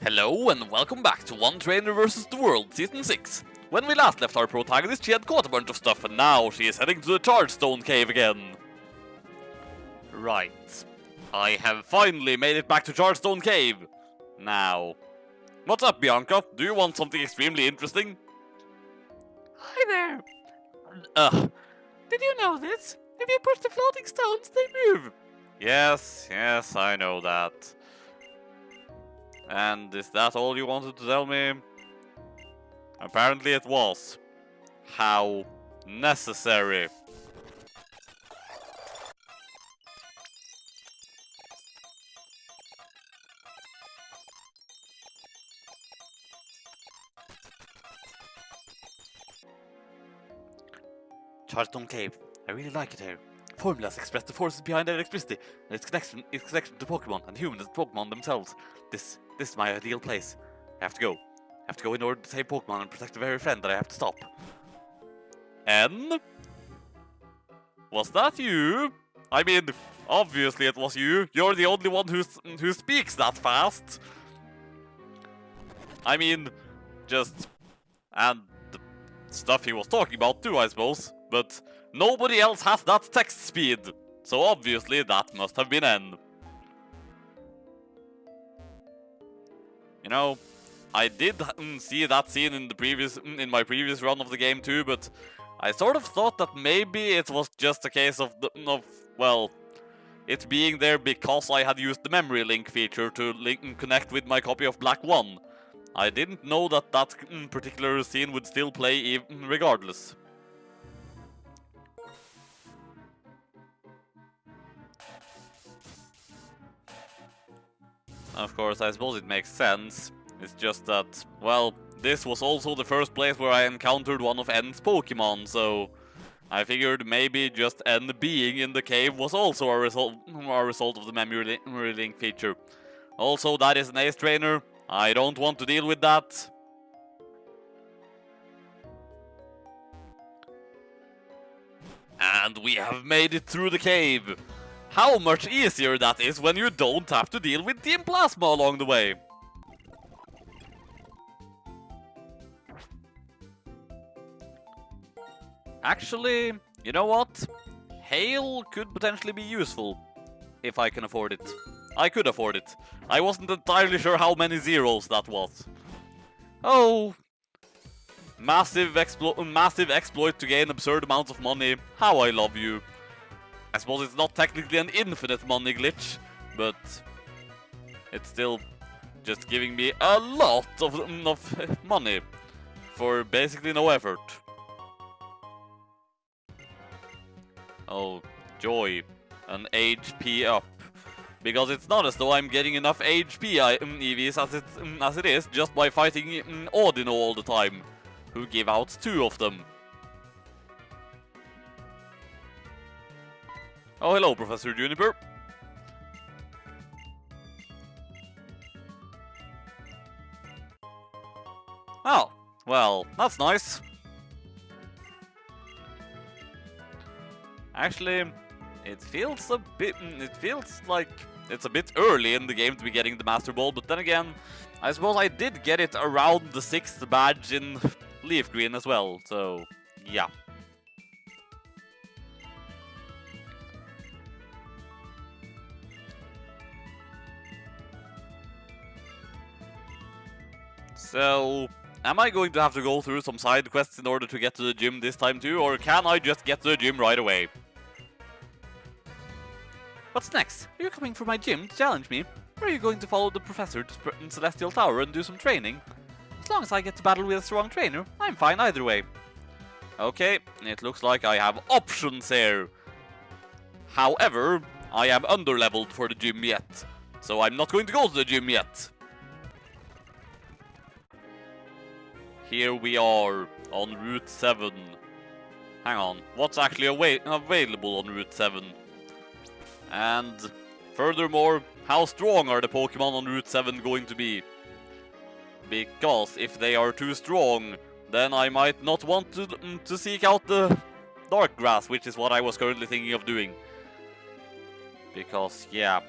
Hello and welcome back to One Trainer vs. the World Season 6. When we last left our protagonist, she had caught a bunch of stuff and now she is heading to the Chargestone Cave again. Right. I have finally made it back to Chargestone Cave. Now. What's up, Bianca? Do you want something extremely interesting? Hi there! Did you know this? If you push the floating stones, they move! Yes, I know that. And is that all you wanted to tell me? Apparently it was. How necessary. Chargestone Cave. I really like it here. Formulas express the forces behind electricity and its connection to Pokémon and humans and Pokémon themselves. This is my ideal place. I have to go. I have to go in order to save Pokémon and protect the very friend that I have to stop. N? Was that you? I mean, obviously it was you. You're the only one who speaks that fast. I mean, and the stuff he was talking about too, I suppose. But nobody else has that text speed, so obviously that must have been N. You know, I did see that scene in my previous run of the game too, but I sort of thought that maybe it was just a case of it being there because I had used the memory link feature to connect with my copy of Black 1. I didn't know that particular scene would still play regardless. Of course, I suppose it makes sense. It's just that, well, this was also the first place where I encountered one of N's Pokémon, so I figured maybe just N being in the cave was also a result of the memory link feature. Also, that is an Ace Trainer. I don't want to deal with that. And we have made it through the cave. How much easier that is when you don't have to deal with Team Plasma along the way. Actually, you know what? Hail could potentially be useful. If I can afford it. I could afford it. I wasn't entirely sure how many zeros that was. Oh. Massive exploit to gain absurd amounts of money. How I love you. I suppose it's not technically an infinite money glitch, but it's still just giving me a lot of money for basically no effort. Oh, joy. An HP up. Because it's not as though I'm getting enough HP EVs as it is just by fighting Audino all the time, who give out 2 of them. Oh, hello, Professor Juniper. Oh, well, that's nice. Actually, it feels like it's a bit early in the game to be getting the Master Ball, but then again, I suppose I did get it around the 6th badge in Leaf Green as well, so yeah. So, am I going to have to go through some side quests in order to get to the gym this time too, or can I just get to the gym right away? What's next? Are you coming for my gym to challenge me? Or are you going to follow the professor to Celestial Tower and do some training? As long as I get to battle with a strong trainer, I'm fine either way. Okay, it looks like I have options here. However, I am underleveled for the gym yet, so I'm not going to go to the gym yet. Here we are, on Route 7. Hang on, what's actually available on Route 7? And furthermore, how strong are the Pokémon on Route 7 going to be? Because if they are too strong, then I might not want to seek out the Dark Grass, which is what I was currently thinking of doing. Because, yeah,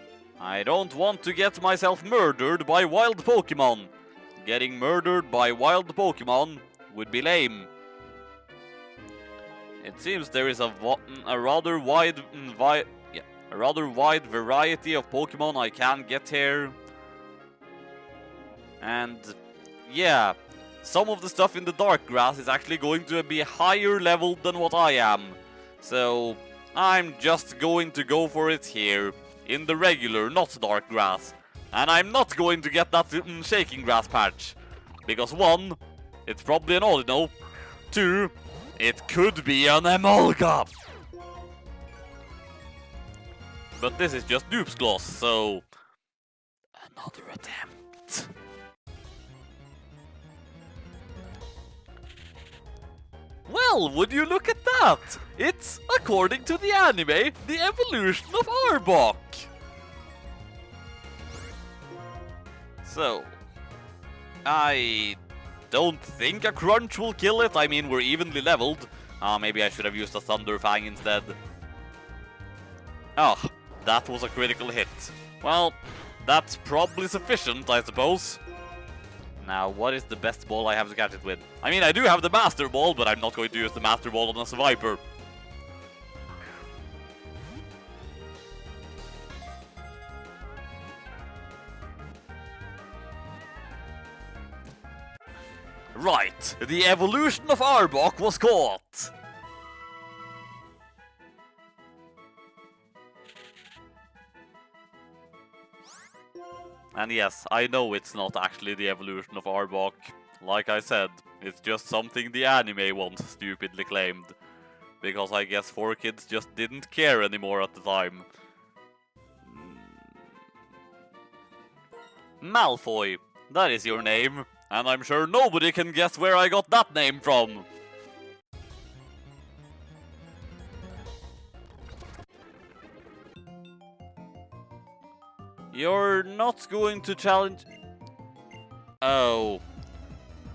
I don't want to get myself murdered by wild Pokémon. Getting murdered by wild Pokémon would be lame. It seems there is a rather wide variety of Pokémon I can get here. And yeah, some of the stuff in the dark grass is actually going to be higher level than what I am. So I'm just going to go for it here, in the regular, not dark grass. And I'm not going to get that shaking grass patch. Because 1, it's probably an Ordinal. 2, it could be an Emolga. But this is just Dupes Clause, so another attempt. Well, would you look at that? It's, according to the anime, the evolution of Arbok. So, I don't think a crunch will kill it. I mean, we're evenly leveled. Maybe I should have used a Thunder Fang instead. Oh, that was a critical hit. Well, that's probably sufficient, I suppose. Now, what is the best ball I have to catch it with? I mean, I do have the Master Ball, but I'm not going to use the Master Ball on a Viper. Right, the evolution of Arbok was caught. And yes, I know it's not actually the evolution of Arbok. Like I said, it's just something the anime once stupidly claimed. Because I guess 4Kids just didn't care anymore at the time. Malfoy, that is your name. And I'm sure nobody can guess where I got that name from. You're not going to challenge... Oh.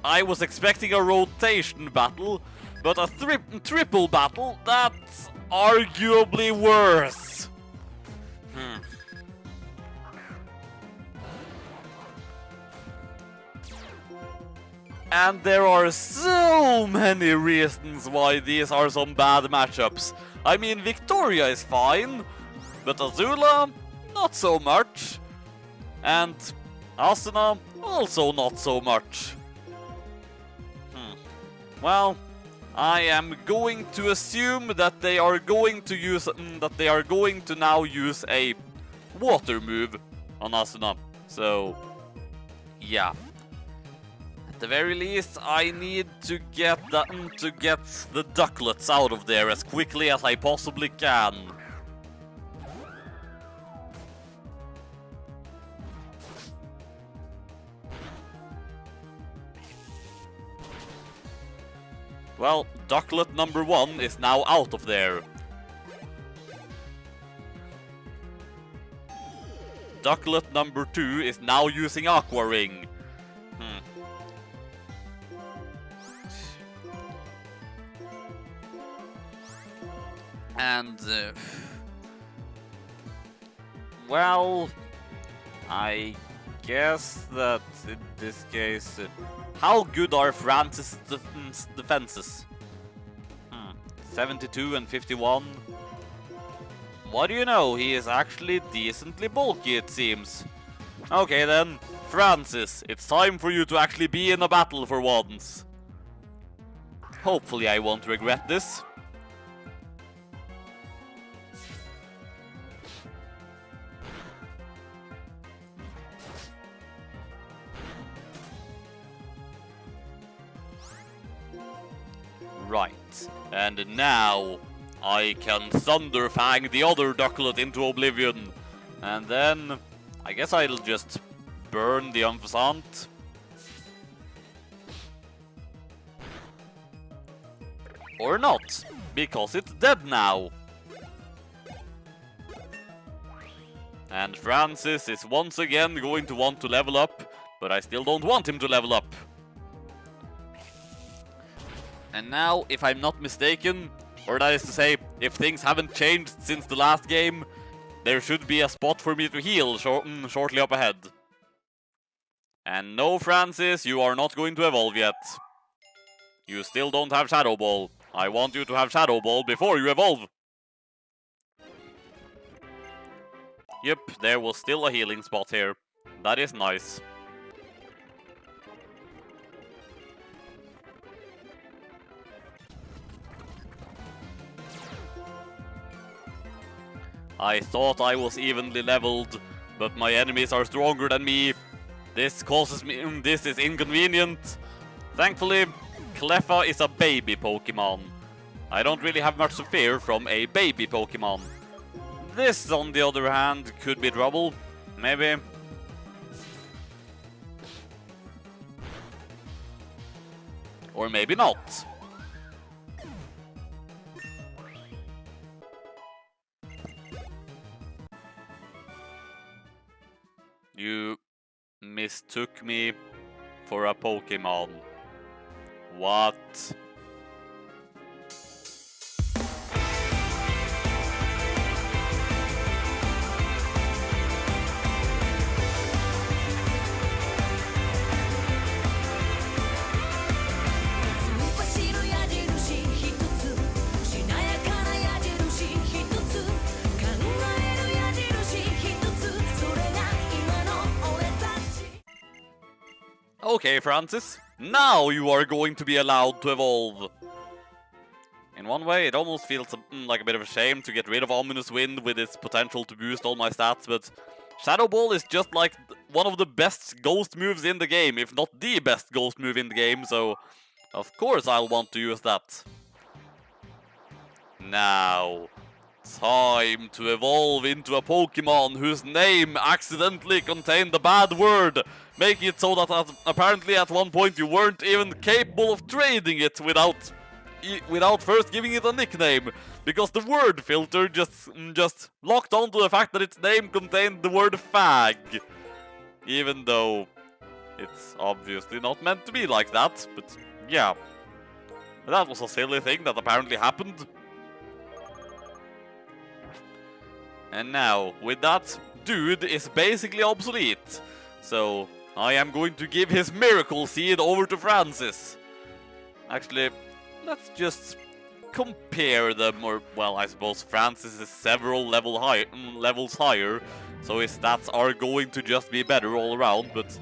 I was expecting a rotation battle, but a triple battle? That's arguably worse. And there are so many reasons why these are some bad matchups. I mean, Victoria is fine, but Azula, not so much. And Asuna, also not so much. Well, I am going to assume that they are going to use now use a water move on Asuna. So, yeah. At the very least, I need to get the ducklets out of there as quickly as I possibly can. Well, ducklet number 1 is now out of there. Ducklet number 2 is now using Aqua Ring. And, well, I guess that in this case, how good are Francis' defenses? 72 and 51. What do you know? He is actually decently bulky, it seems. Okay then, Francis, it's time for you to actually be in a battle for once. Hopefully I won't regret this. Right, and now I can Thunder Fang the other ducklet into oblivion. And then I guess I'll just burn the Emphysant. Or not, because it's dead now. And Francis is once again going to want to level up, but I still don't want him to level up. And now, if I'm not mistaken, or that is to say, if things haven't changed since the last game, there should be a spot for me to heal shortly up ahead. And no, Francis, you are not going to evolve yet. You still don't have Shadow Ball. I want you to have Shadow Ball before you evolve. Yep, there was still a healing spot here. That is nice. I thought I was evenly leveled, but my enemies are stronger than me. This is inconvenient. Thankfully, Cleffa is a baby Pokemon. I don't really have much to fear from a baby Pokemon. This, on the other hand, could be trouble. Maybe. Or maybe not. You mistook me for a Pokemon. What? Okay, Francis. Now you are going to be allowed to evolve. In one way, it almost feels like a bit of a shame to get rid of Ominous Wind with its potential to boost all my stats, but Shadow Ball is just like one of the best ghost moves in the game, if not the best ghost move in the game, so of course I'll want to use that. Now, time to evolve into a Pokemon whose name accidentally contained a bad word, making it so that apparently at one point you weren't even capable of trading it without first giving it a nickname, because the word filter just locked onto the fact that its name contained the word fag. Even though it's obviously not meant to be like that, but yeah. That was a silly thing that apparently happened. And now, with that, dude is basically obsolete. So, I am going to give his Miracle Seed over to Francis. Actually, let's just compare them, or, well, I suppose Francis is several levels higher, so his stats are going to just be better all around, but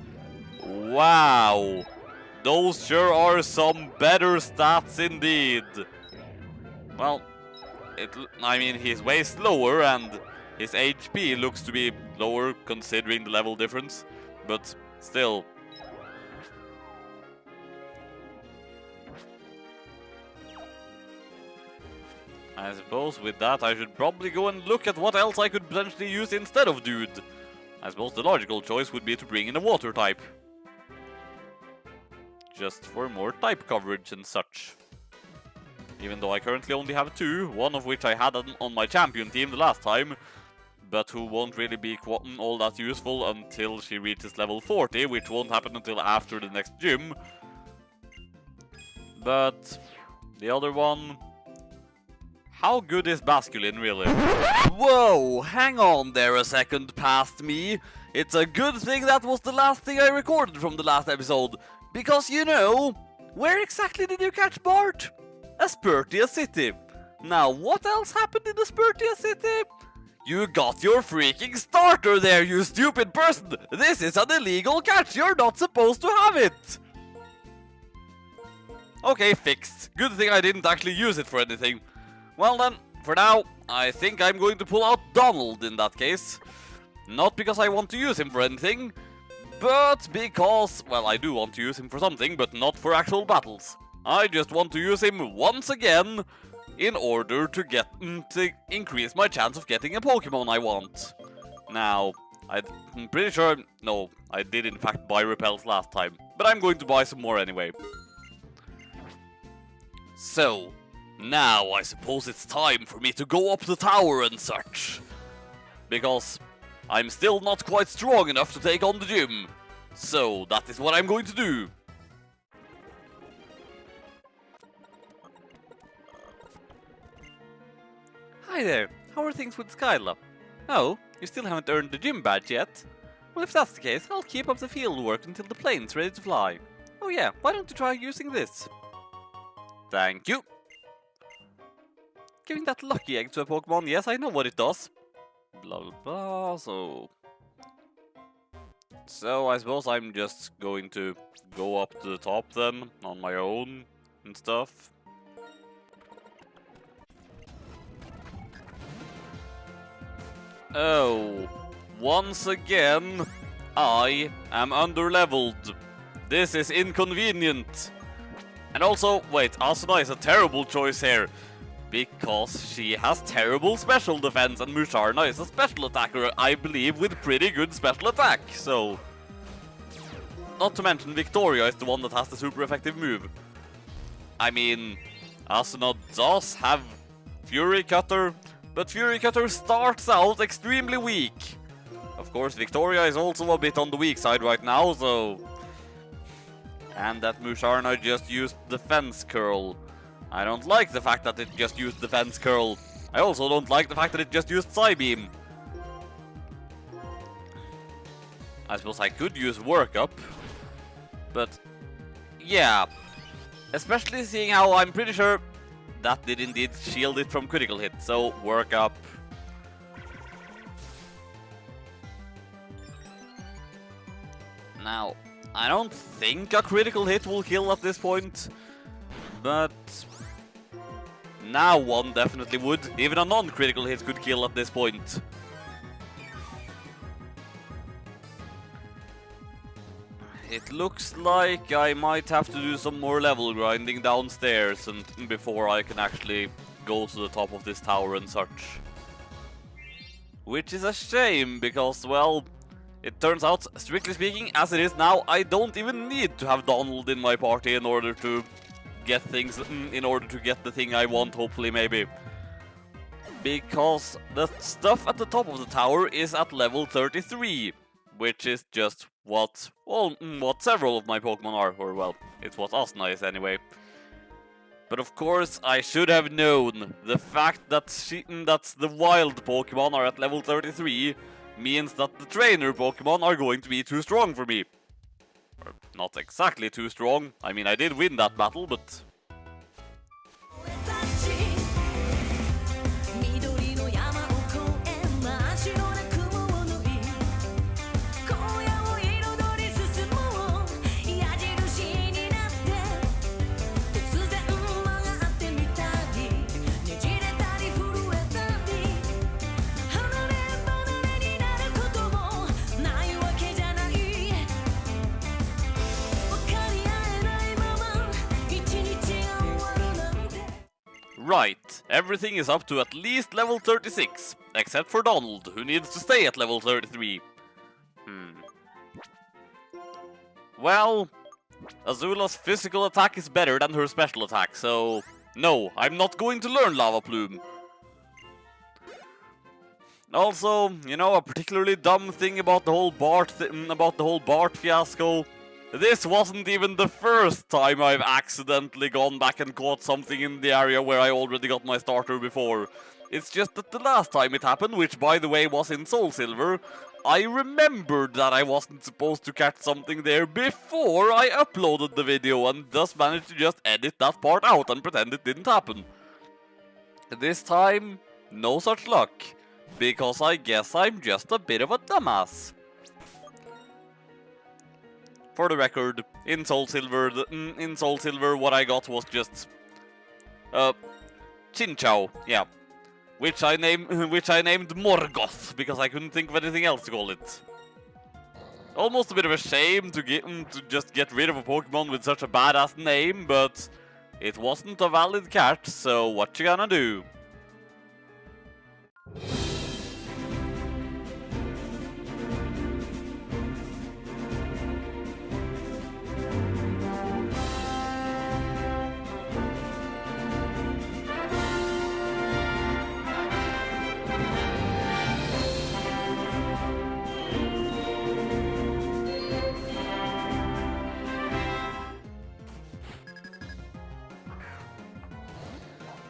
wow! Those sure are some better stats indeed. Well, I mean, he's way slower, and his HP looks to be lower considering the level difference, but still. I suppose with that I should probably go and look at what else I could potentially use instead of Dude. I suppose the logical choice would be to bring in a water type. Just for more type coverage and such. Even though I currently only have two, one of which I had on my champion team the last time, but who won't really be all that useful until she reaches level 40, which won't happen until after the next gym. But the other one... How good is Basculin, really? Whoa, hang on there a second past me. It's a good thing that was the last thing I recorded from the last episode. Because, you know, where exactly did you catch Bart? Aspertia City. Now, what else happened in Aspertia City? You got your freaking starter there, you stupid person! This is an illegal catch, you're not supposed to have it! Okay, fixed. Good thing I didn't actually use it for anything. Well then, for now, I think I'm going to pull out Donald in that case. Not because I want to use him for anything, but because, well, I do want to use him for something, but not for actual battles. I just want to use him once again in order to increase my chance of getting a Pokemon I want. Now, I'm pretty sure... No, I did in fact buy Repels last time, but I'm going to buy some more anyway. So, now I suppose it's time for me to go up the tower and such. Because I'm still not quite strong enough to take on the gym. So, that is what I'm going to do. Hi there, how are things with Skyla? Oh, you still haven't earned the gym badge yet? Well, if that's the case, I'll keep up the field work until the plane's ready to fly. Oh yeah, why don't you try using this? Thank you. Giving that lucky egg to a Pokemon, yes, I know what it does. Blah blah blah, So I suppose I'm just going to go up to the top then, on my own and stuff. Oh, once again, I am underleveled. This is inconvenient. And also, wait, Asuna is a terrible choice here. Because she has terrible special defense and Musharna is a special attacker, I believe, with pretty good special attack, so... Not to mention Victoria is the one that has the super effective move. I mean, Asuna does have Fury Cutter, but Fury Cutter starts out extremely weak. Of course, Victoria is also a bit on the weak side right now, so... And that Musharna just used Defense Curl. I don't like the fact that it just used Defense Curl. I also don't like the fact that it just used Psybeam. I suppose I could use Workup. But, yeah. Especially seeing how I'm pretty sure that did indeed shield it from critical hit. So, Workup. Now, I don't think a critical hit will kill at this point. But... now one definitely would. Even a non-critical hit could kill at this point. It looks like I might have to do some more level grinding downstairs and before I can actually go to the top of this tower and such. Which is a shame, because, well, it turns out, strictly speaking, as it is now, I don't even need to have Donald in my party in order to get things, in order to get the thing I want, hopefully, maybe. Because the stuff at the top of the tower is at level 33, which is just what, well, what several of my Pokemon are, or well, it's what Asuna is anyway. But of course, I should have known the fact that the wild Pokemon are at level 33 means that the trainer Pokemon are going to be too strong for me. Or not exactly too strong. I mean, I did win that battle, but... Right, everything is up to at least level 36, except for Donald, who needs to stay at level 33. Well, Azula's physical attack is better than her special attack, so... no, I'm not going to learn Lava Plume. Also, you know, a particularly dumb thing about the whole Bart fiasco. This wasn't even the first time I've accidentally gone back and caught something in the area where I already got my starter before. It's just that the last time it happened, which by the way was in Soul Silver, I remembered that I wasn't supposed to catch something there before I uploaded the video and thus managed to just edit that part out and pretend it didn't happen. This time, no such luck, because I guess I'm just a bit of a dumbass. For the record, in Soul Silver, what I got was just Chinchou, yeah, which I named Morgoth because I couldn't think of anything else to call it. Almost a bit of a shame to just get rid of a Pokemon with such a badass name, but it wasn't a valid catch, so what you gonna do?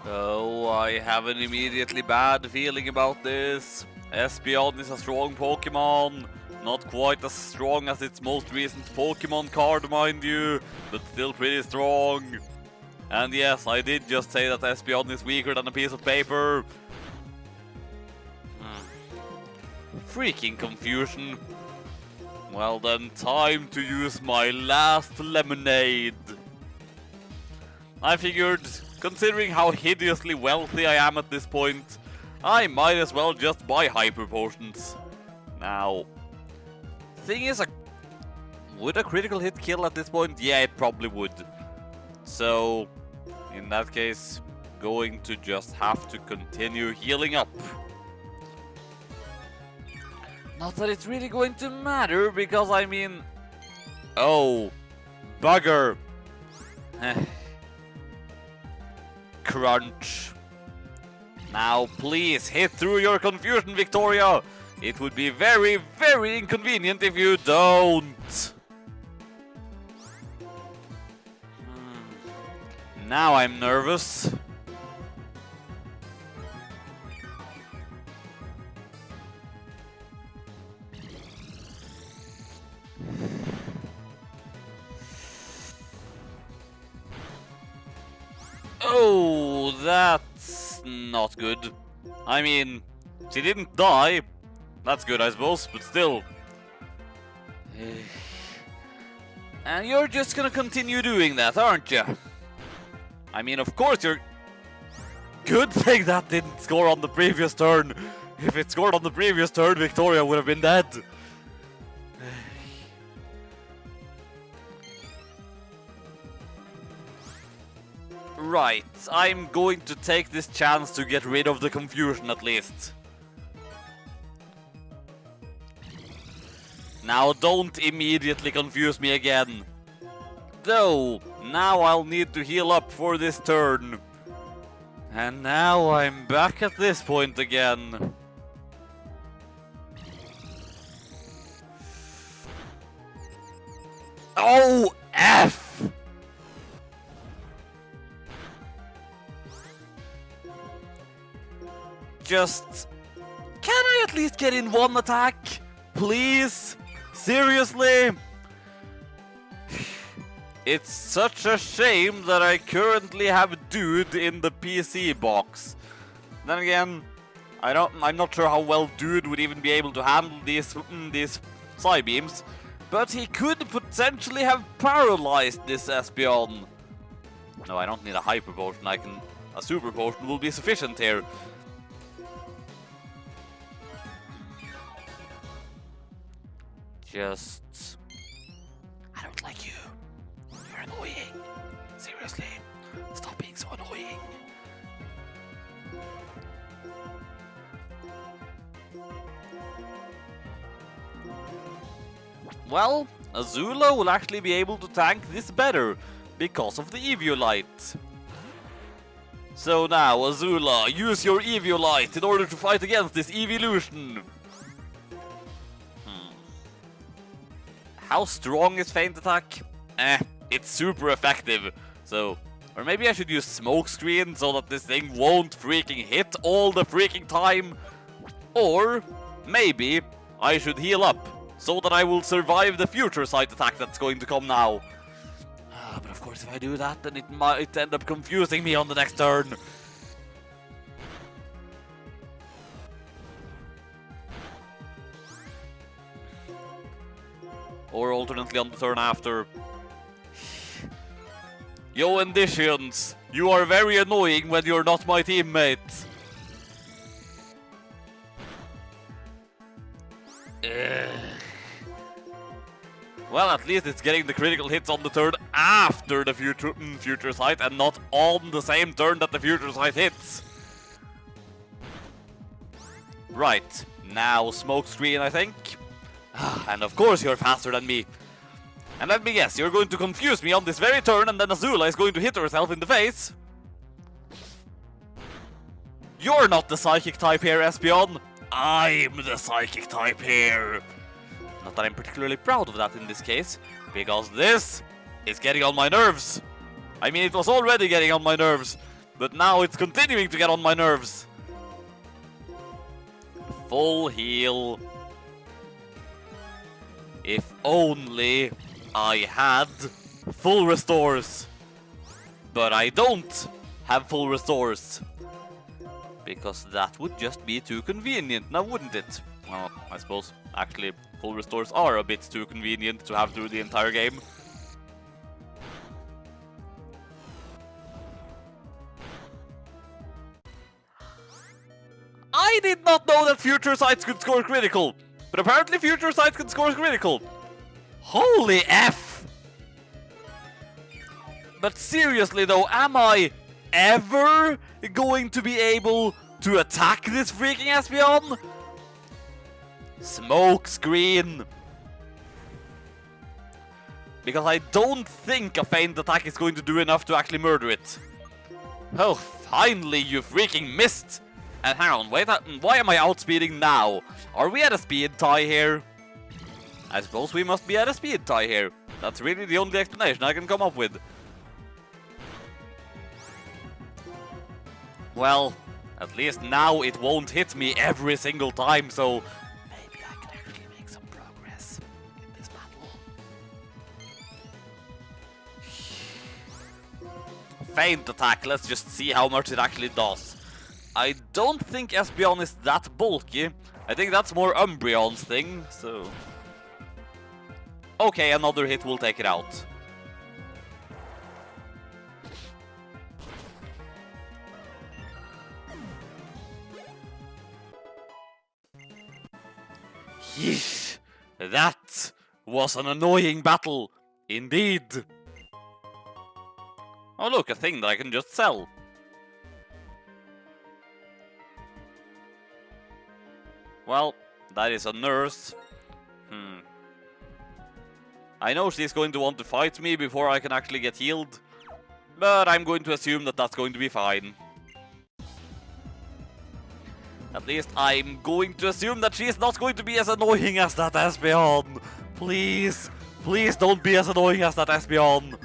Oh, I have an immediately bad feeling about this. Espeon is a strong Pokemon. Not quite as strong as its most recent Pokemon card, mind you, but still pretty strong. And yes, I did just say that Espeon is weaker than a piece of paper. Freaking confusion. Well then, time to use my last lemonade. I figured, considering how hideously wealthy I am at this point, I might as well just buy hyper potions. Now, thing is, would a critical hit kill at this point? Yeah, it probably would. So, in that case, going to just have to continue healing up. Not that it's really going to matter, because I mean... Oh, bugger. Crunch. Now please hit through your confusion, Victoria. It would be very, very inconvenient if you don't. Now I'm nervous. Oh, that's not good. I mean, she didn't die. That's good, I suppose, but still. And you're just gonna continue doing that, aren't you? I mean, of course you're... Good thing that didn't score on the previous turn. If it scored on the previous turn, Victoria would have been dead. Right, I'm going to take this chance to get rid of the confusion at least. Now don't immediately confuse me again. Though, now I'll need to heal up for this turn. And now I'm back at this point again. Oh, F! Just... Can I at least get in one attack? Please? Seriously? It's such a shame that I currently have Dude in the PC box. Then again, I'm not sure how well Dude would even be able to handle these Psybeams, but he could potentially have paralyzed this Espeon. No, I don't need a Hyper Potion. A Super Potion will be sufficient here. Just... I don't like you. You're annoying. Seriously. Stop being so annoying. Well, Azula will actually be able to tank this better because of the Eviolite. So now, Azula, use your Eviolite in order to fight against this evolution. How strong is Feint Attack? It's super effective. So, or maybe I should use Smoke Screen so that this thing won't freaking hit all the freaking time. Or, maybe, I should heal up so that I will survive the future Sight Attack that's going to come now. But of course if I do that, then it might end up confusing me on the next turn. Or alternately on the turn after. Yo, Endicians, you are very annoying when you're not my teammate. Well, at least it's getting the critical hits on the turn after the future sight and not on the same turn that the future sight hits. Right, now Smoke Screen, I think. And of course you're faster than me. And let me guess, you're going to confuse me on this very turn and then Azula is going to hit herself in the face. You're not the psychic type here, Espeon. I'm the psychic type here. Not that I'm particularly proud of that in this case, because this is getting on my nerves. I mean, it was already getting on my nerves, but now it's continuing to get on my nerves. Full heal. If only I had full restores. But I don't have full restores. Because that would just be too convenient, now wouldn't it? Well, I suppose actually full restores are a bit too convenient to have through the entire game. I did not know that future sites could score critical, but apparently future sites can score critical. Holy F! But seriously though, am I ever going to be able to attack this freaking Espeon? Smoke screen! Because I don't think a feint attack is going to do enough to actually murder it. Oh, finally you freaking missed! And hang on, wait, why am I outspeeding now? Are we at a speed tie here? I suppose we must be at a speed tie here. That's really the only explanation I can come up with. Well, at least now it won't hit me every single time, so maybe I can actually make some progress in this battle. Feint attack, let's just see how much it actually does. I don't think Espeon is that bulky. I think that's more Umbreon's thing, so... Okay, another hit will take it out. Yeesh! That was an annoying battle, indeed. Oh look, a thing that I can just sell. Well, that is a nurse. I know she's going to want to fight me before I can actually get healed, but I'm going to assume that that's going to be fine. At least I'm going to assume that she is not going to be as annoying as that Espeon. Please, please don't be as annoying as that Espeon.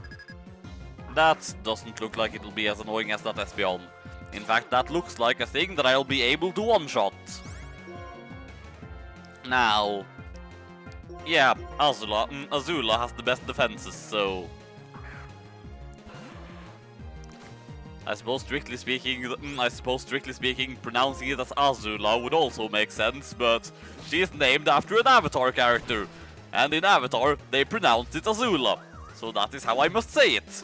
That doesn't look like it'll be as annoying as that Espeon. In fact, that looks like a thing that I'll be able to one-shot. Now, yeah, Azula has the best defenses, so I suppose strictly speaking, pronouncing it as Azula would also make sense, but she is named after an Avatar character, and in Avatar they pronounced it Azula, so that is how I must say it.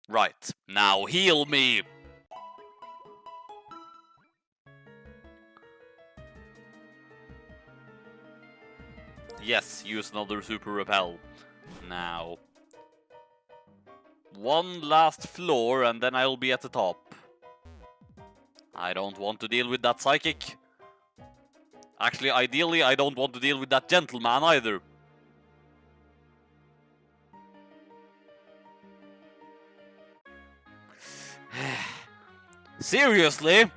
Right, now heal me! Yes, use another Super Repel. Now, one last floor and then I'll be at the top. I don't want to deal with that Psychic. Actually, ideally, I don't want to deal with that Gentleman either. Seriously?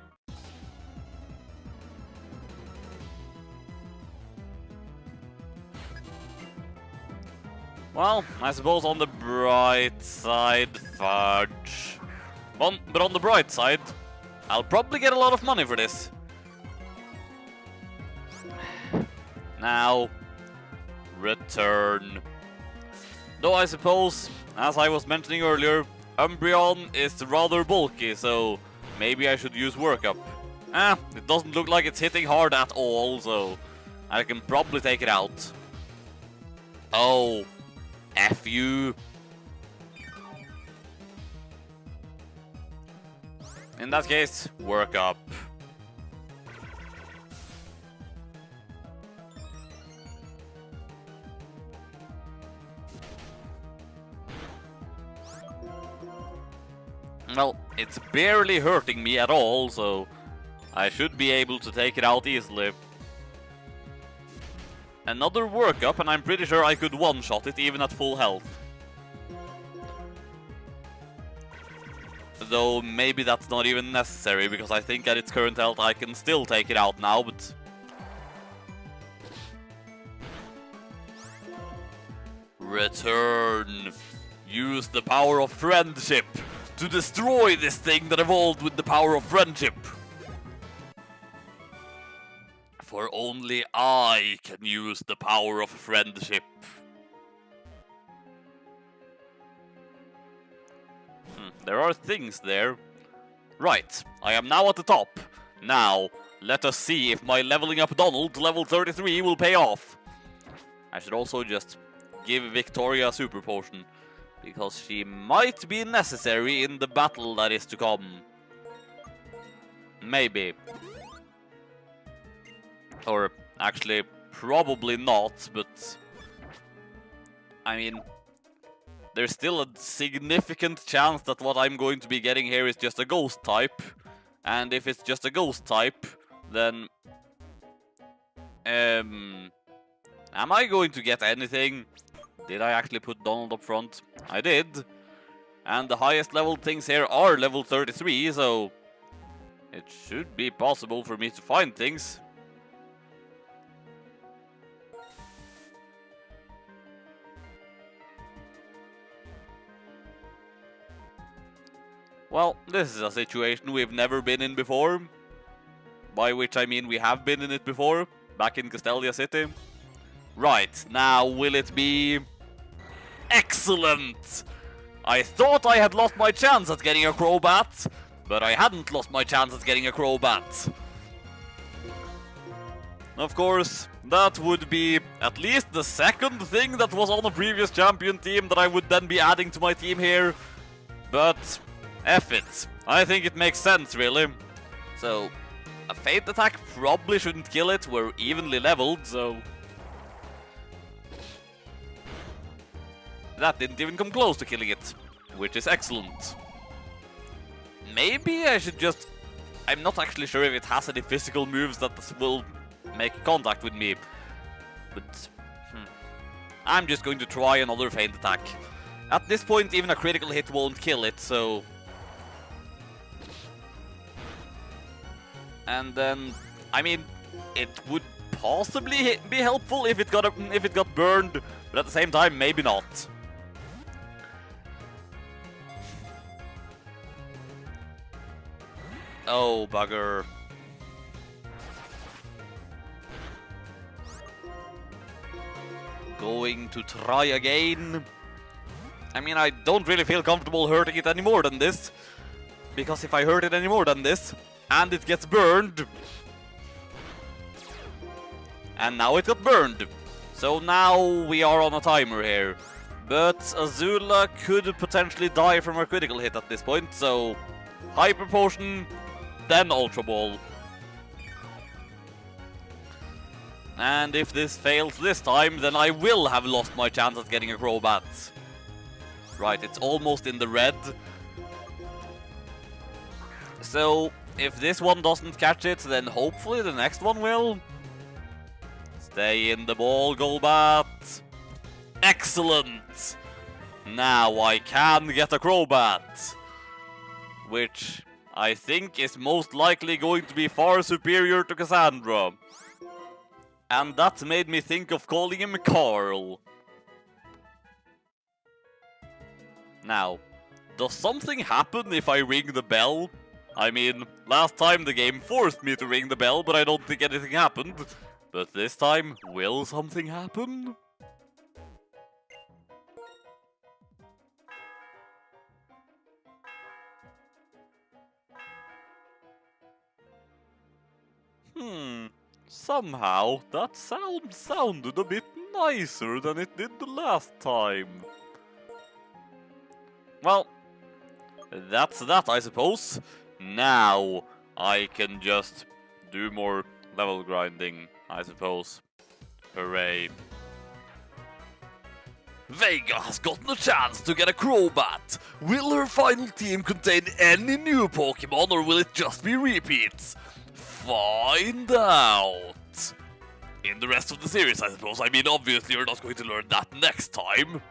Well, I suppose on the bright side, fudge. But on the bright side, I'll probably get a lot of money for this. Now, return. Though I suppose, as I was mentioning earlier, Umbreon is rather bulky, so maybe I should use workup. It doesn't look like it's hitting hard at all, so I can probably take it out. Oh. F you. In that case, work up. Well, it's barely hurting me at all, so I should be able to take it out easily. Another workup, and I'm pretty sure I could one-shot it even at full health. Though maybe that's not even necessary, because I think at its current health I can still take it out now, but... Return. Use the power of friendship to destroy this thing that evolved with the power of friendship. For only I can use the power of friendship. There are things there. Right, I am now at the top. Now, let us see if my leveling up Donald to level 33 will pay off. I should also just give Victoria a super potion, because she might be necessary in the battle that is to come. Maybe. Or, actually, probably not, but... I mean... There's still a significant chance that what I'm going to be getting here is just a ghost type. And if it's just a ghost type, then... Am I going to get anything? Did I actually put Donald up front? I did. And the highest level things here are level 33, so... It should be possible for me to find things. Well, this is a situation we've never been in before. By which I mean we have been in it before, back in Castelia City. Right, now will it be... Excellent! I thought I had lost my chance at getting a Crobat, but I hadn't lost my chance at getting a Crobat. Of course, that would be at least the second thing that was on the previous champion team that I would then be adding to my team here. But... F it. I think it makes sense, really. So, a Faint Attack probably shouldn't kill it. We're evenly leveled, so... That didn't even come close to killing it, which is excellent. Maybe I should just... I'm not actually sure if it has any physical moves that will make contact with me. But... I'm just going to try another Faint Attack. At this point, even a critical hit won't kill it, so... And then, I mean, it would possibly be helpful if it got burned, but at the same time, maybe not. Oh, bugger. Going to try again. I mean, I don't really feel comfortable hurting it any more than this. Because if I hurt it any more than this, and it gets burned. And now it got burned. So now we are on a timer here. But Azula could potentially die from a critical hit at this point, so... Hyper Potion, then Ultra Ball. And if this fails this time, then I will have lost my chance at getting a Crobat. Right, it's almost in the red. So... If this one doesn't catch it, then hopefully the next one will. Stay in the ball, Golbat. Excellent! Now I can get a Crobat. Which I think is most likely going to be far superior to Cassandra. And that made me think of calling him Carl. Now, does something happen if I ring the bell? I mean, last time the game forced me to ring the bell, but I don't think anything happened. But this time, will something happen? Somehow, that sound sounded a bit nicer than it did the last time. Well, that's that, I suppose. Now, I can just do more level grinding, I suppose. Hooray. Vega has gotten a chance to get a Crobat. Will her final team contain any new Pokémon, or will it just be repeats? Find out. In the rest of the series, I suppose. I mean, obviously you're not going to learn that next time.